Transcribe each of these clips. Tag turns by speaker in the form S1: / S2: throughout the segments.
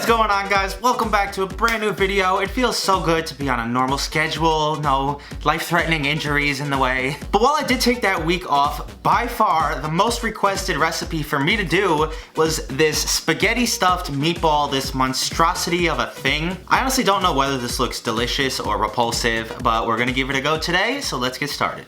S1: going on, guys? Welcome back to a brand new video. It feels so good to be on a normal schedule, no life-threatening injuries in the way. But while I did take that week off, by far the most requested recipe for me to do was this spaghetti stuffed meatball, this monstrosity of a thing. I honestly don't know whether this looks delicious or repulsive, but we're gonna give it a go today, so let's get started.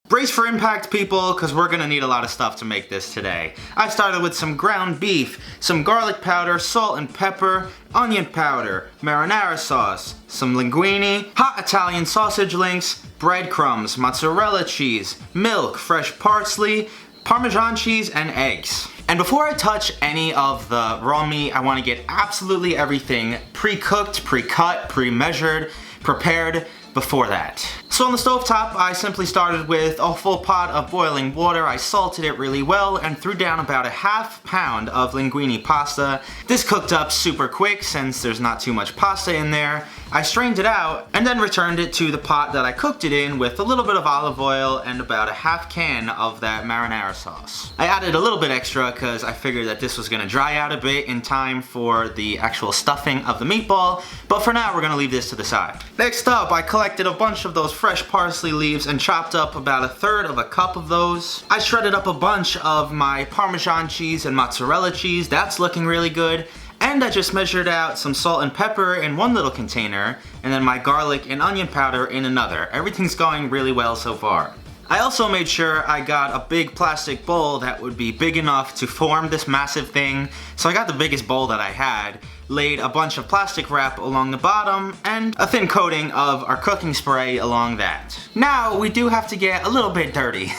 S1: Brace for impact, people, because we're gonna need a lot of stuff to make this today. I started with some ground beef, some garlic powder, salt and pepper, onion powder, marinara sauce, some linguine, hot Italian sausage links, breadcrumbs, mozzarella cheese, milk, fresh parsley, Parmesan cheese, and eggs. And before I touch any of the raw meat, I want to get absolutely everything pre-cooked, pre-cut, pre-measured, prepared before that. So on the stovetop, I simply started with a full pot of boiling water. I salted it really well and threw down about a half pound of linguine pasta. This cooked up super quick since there's not too much pasta in there. I strained it out and then returned it to the pot that I cooked it in with a little bit of olive oil and about a half can of that marinara sauce. I added a little bit extra because I figured that this was gonna dry out a bit in time for the actual stuffing of the meatball, but for now we're gonna leave this to the side. Next up, I collected a bunch of those fresh parsley leaves and chopped up about a third of a cup of those. I shredded up a bunch of my Parmesan cheese and mozzarella cheese. That's looking really good. And I just measured out some salt and pepper in one little container, and then my garlic and onion powder in another. Everything's going really well so far. I also made sure I got a big plastic bowl that would be big enough to form this massive thing. So I got the biggest bowl that I had, laid a bunch of plastic wrap along the bottom, and a thin coating of our cooking spray along that. Now we do have to get a little bit dirty.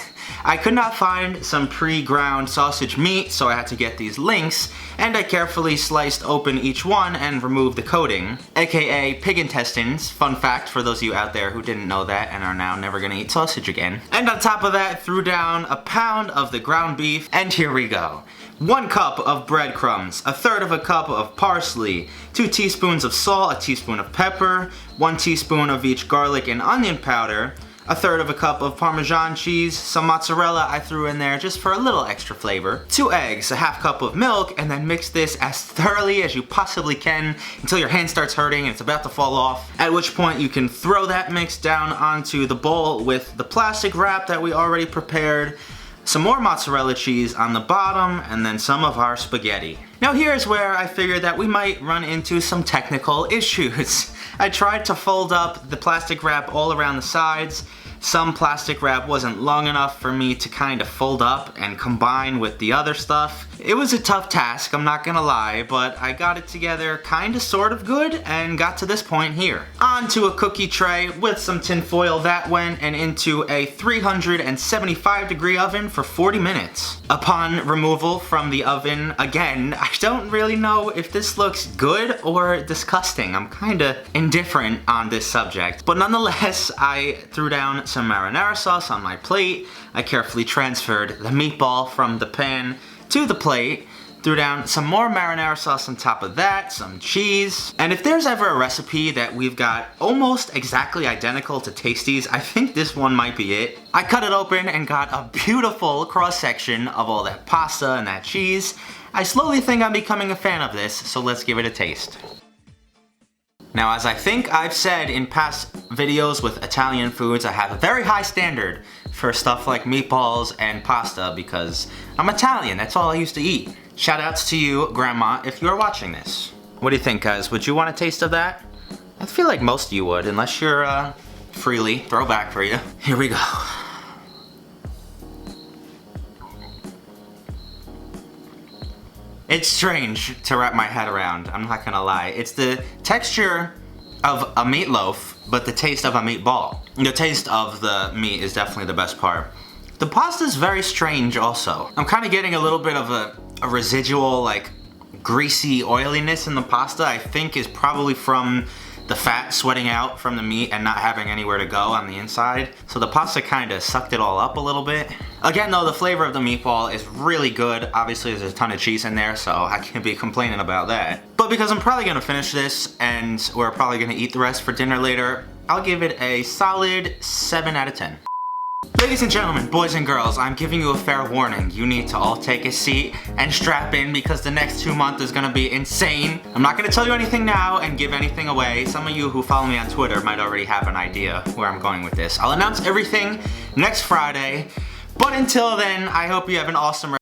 S1: I could not find some pre-ground sausage meat, so I had to get these links, and I carefully sliced open each one and removed the coating, aka pig intestines. Fun fact for those of you out there who didn't know that and are now never gonna eat sausage again. And on top of that, threw down a pound of the ground beef, and here we go. 1 cup of breadcrumbs, a third of a cup of parsley, 2 teaspoons of salt, a teaspoon of pepper, 1 teaspoon of each garlic and onion powder, a third of a cup of Parmesan cheese, some mozzarella I threw in there just for a little extra flavor, 2 eggs, a half cup of milk, and then mix this as thoroughly as you possibly can until your hand starts hurting and it's about to fall off, at which point you can throw that mix down onto the bowl with the plastic wrap that we already prepared, some more mozzarella cheese on the bottom, and then some of our spaghetti. Now here's where I figured that we might run into some technical issues. I tried to fold up the plastic wrap all around the sides. Some plastic wrap wasn't long enough for me to kind of fold up and combine with the other stuff. It was a tough task, I'm not gonna lie, but I got it together kinda sort of good and got to this point here. Onto a cookie tray with some tin foil that went, and into a 375-degree oven for 40 minutes. Upon removal from the oven, again, I don't really know if this looks good or disgusting. I'm kinda indifferent on this subject. But nonetheless, I threw down some marinara sauce on my plate. I carefully transferred the meatball from the pan to the plate, threw down some more marinara sauce on top of that, some cheese. And if there's ever a recipe that we've got almost exactly identical to Tasty's, I think this one might be it. I cut it open and got a beautiful cross-section of all that pasta and that cheese. I slowly think I'm becoming a fan of this, so let's give it a taste. Now, as I think I've said in past videos with Italian foods, I have a very high standard for stuff like meatballs and pasta because I'm Italian, that's all I used to eat. Shoutouts to you, Grandma, if you're watching this. What do you think, guys? Would you want a taste of that? I feel like most of you would, unless you're freely. Throwback for you. Here we go. It's strange to wrap my head around, I'm not gonna lie. It's the texture of a meatloaf, but the taste of a meatball. The taste of the meat is definitely the best part. The pasta's very strange also. I'm kind of getting a little bit of a residual, like, greasy oiliness in the pasta. I think is probably from the fat sweating out from the meat and not having anywhere to go on the inside. So the pasta kind of sucked it all up a little bit. Again though, the flavor of the meatball is really good. Obviously there's a ton of cheese in there, so I can't be complaining about that. But because I'm probably gonna finish this and we're probably gonna eat the rest for dinner later, I'll give it a solid 7 out of 10. Ladies and gentlemen, boys and girls, I'm giving you a fair warning. You need to all take a seat and strap in because the next 2 months is gonna be insane. I'm not gonna tell you anything now and give anything away. Some of you who follow me on Twitter might already have an idea where I'm going with this. I'll announce everything next Friday, but until then, I hope you have an awesome